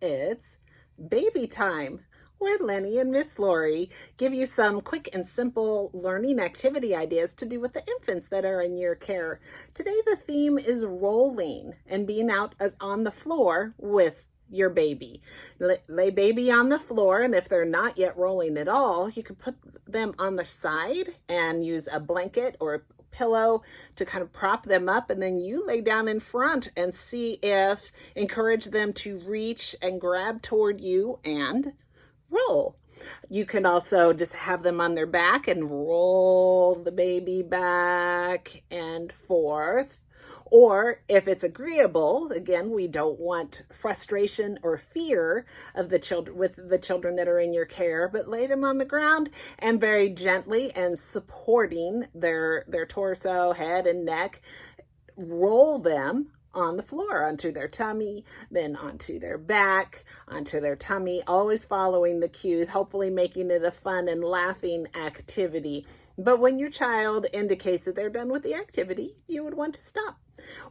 It's baby time, where Lenny and Miss Lori give you some quick and simple learning activity ideas to do with the infants that are in your care. Today the theme is rolling and being out on the floor with your baby. Lay baby on the floor, and if they're not yet rolling at all, you can put them on the side and use a blanket or a pillow to kind of prop them up, and then you lay down in front and encourage them to reach and grab toward you and roll. You can also just have them on their back and roll the baby back and forth. Or if it's agreeable, again, we don't want frustration or fear of the children with the children that are in your care, but lay them on the ground and very gently and supporting their torso, head, and neck, roll them on the floor, onto their tummy, then onto their back, onto their tummy, always following the cues, hopefully making it a fun and laughing activity. But when your child indicates that they're done with the activity, you would want to stop.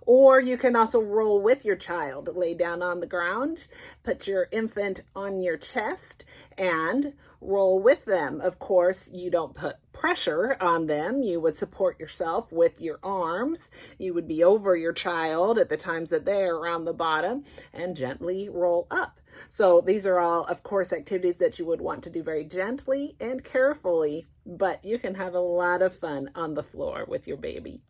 Or you can also roll with your child. Lay down on the ground, put your infant on your chest, and roll with them. Of course, you don't put pressure on them. You would support yourself with your arms. You would be over your child at the times that they are around the bottom and gently roll up. So these are all, of course, activities that you would want to do very gently and carefully, but you can have a lot of fun on the floor with your baby.